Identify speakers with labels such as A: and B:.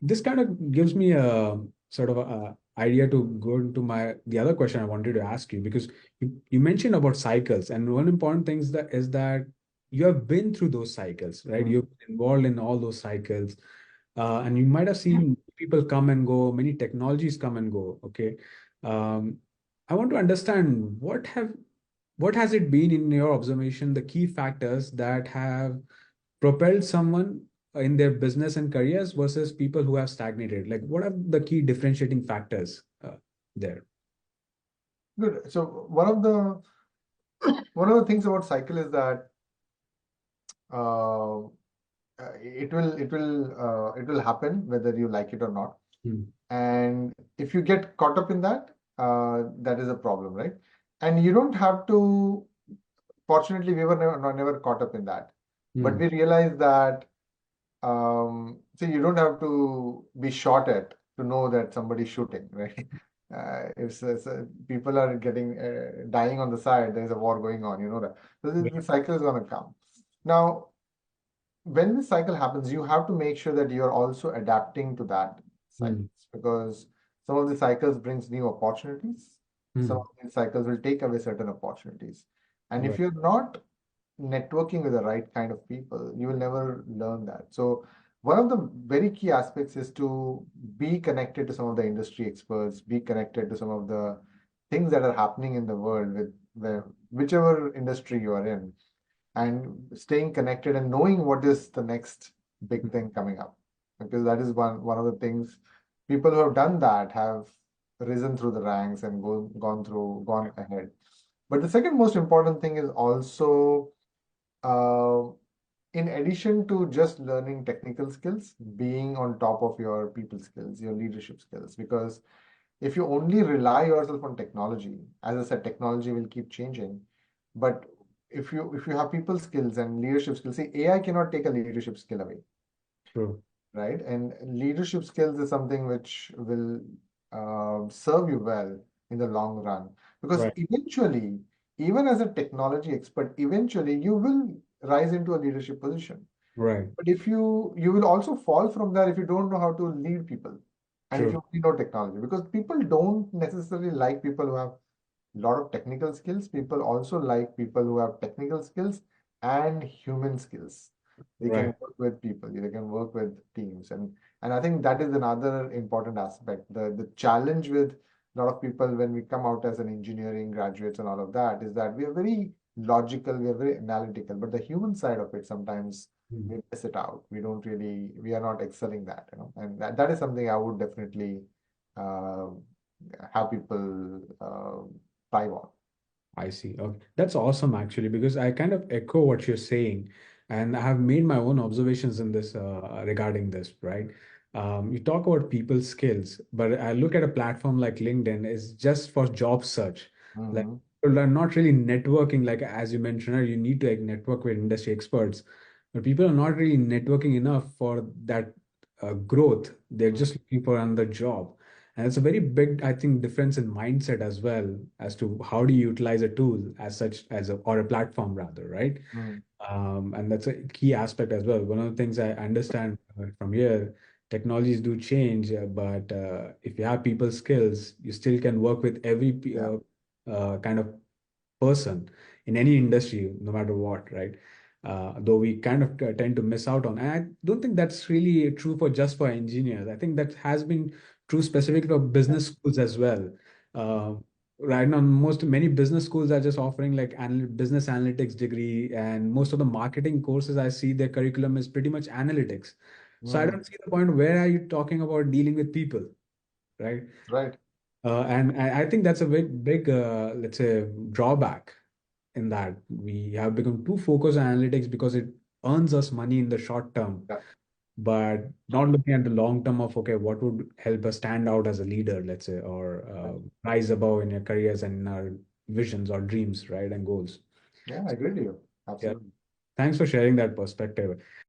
A: this kind of gives me a sort of a idea to go into the other question I wanted to ask you, because you mentioned about cycles, and one important thing is that you have been through those cycles, right?
B: Mm.
A: You've been involved in all those cycles, and you might have seen people come and go, many technologies come and go. Okay, um, I want to understand what has it been in your observation, the key factors that have propelled someone in their business and careers versus people who have stagnated? Like, what are the key differentiating factors there?
B: Good. So one of the things about cycle is that uh, it will happen whether you like it or not.
A: Hmm.
B: And if you get caught up in that, that is a problem, right? And you don't have to. Fortunately, we were never caught up in that, but
A: Hmm.
B: we realized that so you don't have to be shot at to know that somebody's shooting, right? If people are getting dying on the side, there's a war going on, you know that. So the cycle is going to come. Now, when this cycle happens, you have to make sure that you're also adapting to that cycle,
A: Hmm.
B: because some of the cycles brings new opportunities. Some of
A: Hmm.
B: these cycles will take away certain opportunities. And if
A: Right.
B: you're not networking with the right kind of people, you will never learn that. So one of the very key aspects is to be connected to some of the industry experts, be connected to some of the things that are happening in the world with whichever industry you are in, and staying connected and knowing what is the next big thing coming up. Because that is one of the things people who have done that have risen through the ranks and gone ahead. But the second most important thing is also uh, in addition to just learning technical skills, being on top of your people skills, your leadership skills. Because if you only rely yourself on technology, as I said, technology will keep changing. But if you have people skills and leadership skills, see, AI cannot take a leadership skill away,
A: True.
B: right? And leadership skills is something which will serve you well in the long run. Because
A: Right.
B: eventually, even as a technology expert, eventually you will rise into a leadership position.
A: Right.
B: But if you will also fall from there if you don't know how to lead people, and if
A: True.
B: you only know technology, because people don't necessarily like people who have a lot of technical skills. People also like people who have technical skills and human skills. They can
A: Right.
B: work with people, they can work with teams. And I think that is another important aspect. The challenge with a lot of people when we come out as an engineering graduates and all of that is that we are very logical, we are very analytical, but the human side of it sometimes
A: Hmm.
B: we miss it out. We are not excelling that, and that is something I would definitely uh, have people thrive on.
A: I see. Okay. That's awesome, actually, because I kind of echo what you're saying, and I have made my own observations in this regarding this, right? You talk about people skills, but I look at a platform like LinkedIn is just for job search. Like,
B: Hmm.
A: people are not really networking, like as you mentioned, you need to like, network with industry experts, but people are not really networking enough for that growth. They're just looking for another job. And it's a very big, I think, difference in mindset as well as to how do you utilize a tool as such as or a platform rather, right?
B: Hmm.
A: And that's a key aspect as well. One of the things I understand from here, technologies do change, but if you have people skills, you still can work with every
B: Yeah.
A: kind of person in any industry, no matter what, right? Though we kind of tend to miss out on. And I don't think that's really true for just for engineers. I think that has been true specifically for
B: Yeah.
A: business schools as well. Uh, right now, many business schools are just offering like business analytics degree, and most of the marketing courses I see their curriculum is pretty much analytics. So I
B: Hmm.
A: don't see the point. Where are you talking about dealing with people, right?
B: Right.
A: And I think that's a big, let's say, drawback in that we have become too focused on analytics because it earns us money in the short term,
B: Yeah.
A: but not looking at the long term of, okay, what would help us stand out as a leader, let's say, or
B: Right.
A: rise above in your careers and in our visions or dreams, right, and goals.
B: Yeah, I agree with you.
A: Yeah,
B: Absolutely.
A: thanks for sharing that perspective.